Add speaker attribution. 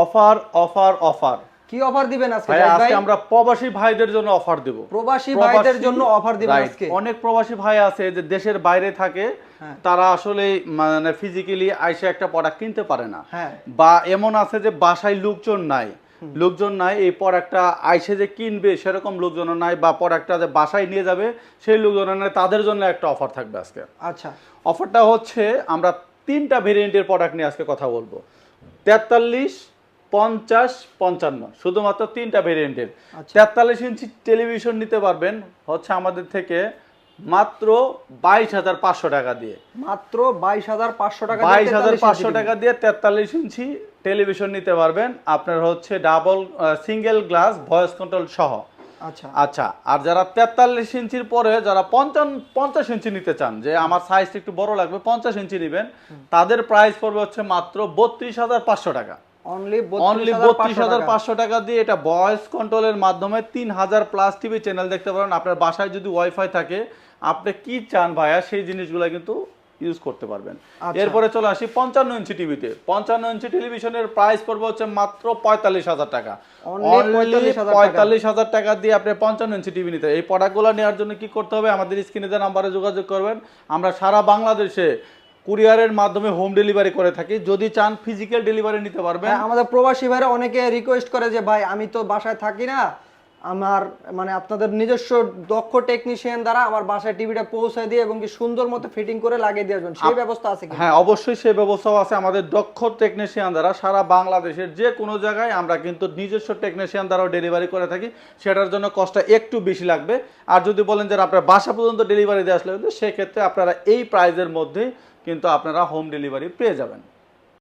Speaker 1: Offer offer offer
Speaker 2: কি offer দিবেন আজকে
Speaker 1: ভাই?
Speaker 2: জাহিদ ভাই?
Speaker 1: আজকে আমরা প্রবাসী ভাইদের জন্য অফার দেব।
Speaker 2: প্রবাসী ভাইদের জন্য অফার দিবেন
Speaker 1: রাইট।
Speaker 2: আজকে?
Speaker 1: অনেক প্রবাসী ভাই আছে যে দেশের বাইরে থাকে,
Speaker 2: হ্যাঁ।
Speaker 1: তারা আসলে মানে ফিজিক্যালি আইসা একটা প্রোডাক্ট কিনতে পারে না,
Speaker 2: হ্যাঁ।
Speaker 1: বা এমন আছে যে বাসায় লোকজন নাই এই প্রোডাক্টটা আইসে যে কিনবে সেরকম লোকজন নাই, বা প্রোডাক্টটা যে বাসায় নিয়ে যাবে সেই লোকজন নাই, তাদের জন্য একটা অফার থাকবে আজকে।
Speaker 2: আচ্ছা।
Speaker 1: অফারটা হচ্ছে আমরা 3টা ভেরিয়েন্টের প্রোডাক্ট নিয়ে আজকে কথা বলবো। 43, 50, 55, শুধুমাত্র 3টা ভেরিয়েন্টের। 43 ইঞ্চি টেলিভিশন নিতে পারবেন হচ্ছে আমাদের থেকে মাত্র 22,500 টাকা দিয়ে।
Speaker 2: মাত্র 22,500 টাকা।
Speaker 1: 22,500 টাকা দিয়ে 43 ইঞ্চি টেলিভিশন নিতে পারবেন। আপনার হচ্ছে double single glass voice control সহ।
Speaker 2: আচ্ছা
Speaker 1: আচ্ছা, আর যারা 43 ইঞ্চির পরে যারা 50 ইঞ্চি নিতে চান, যে আমার সাইজ একটু বড় লাগবে, 50 ইঞ্চি নেবেন, তাদের প্রাইস পড়বে হচ্ছে মাত্র 32,500 টাকা।
Speaker 2: অনলি
Speaker 1: 32,500 টাকা দিয়ে এটা ভয়েস কন্ট্রোলের মাধ্যমে 3000 প্লাস টিভি চ্যানেল দেখতে পারেন। আপনার বাসায় যদি ওয়াইফাই থাকে, আপনি কি চান ভাইয়া সেই জিনিসগুলো কিন্তু ইউজ করতে পারবেন। এরপরে চলে আসি 55 ইঞ্চি টিভিতে। 55 ইঞ্চি টেলিভিশনের প্রাইস পড়বে হচ্ছে মাত্র 45,000 টাকা। অনলি 45,000 টাকা দিয়ে আপনি 55 ইঞ্চি টিভি নিতে। এই প্রোডাক্টগুলো নেওয়ার জন্য কি করতে হবে? আমাদের স্ক্রিনে দেওয়া নাম্বারে যোগাযোগ করবেন। আমরা সারা বাংলাদেশে কুরিয়ারের মাধ্যমে হোম ডেলিভারি করে থাকি। যদি চান ফিজিক্যাল ডেলিভারি নিতে পারবেন।
Speaker 2: আমাদের প্রবাসী ভাইরা অনেকে রিকোয়েস্ট করে যে ভাই আমি তো বাসায় থাকি না, আমার মানে আপনাদের নিজস্ব দক্ষ টেকনিশিয়ান দ্বারা আমার বাসায় টিভিটা পৌঁছে দিয়ে এবং কি সুন্দর মতো ফিটিং করে লাগিয়ে দিয়ে আসবেন, সেই ব্যবস্থা আছে কি?
Speaker 1: হ্যাঁ, অবশ্যই সেই ব্যবস্থাও আছে। আমাদের দক্ষ টেকনিশিয়ান দ্বারা সারা বাংলাদেশের যে কোনো জায়গায় আমরা কিন্তু নিজস্ব টেকনিশিয়ান দ্বারাও ডেলিভারি করে থাকি। সেটার জন্য কষ্ট একটু বেশি লাগবে। আর যদি বলেন যে আপনার বাসা পর্যন্ত ডেলিভারি দিয়ে আসলে, সেক্ষেত্রে আপনারা এই প্রাইজের মধ্যে কিন্তু আপনারা হোম ডেলিভারি পেয়ে যাবেন।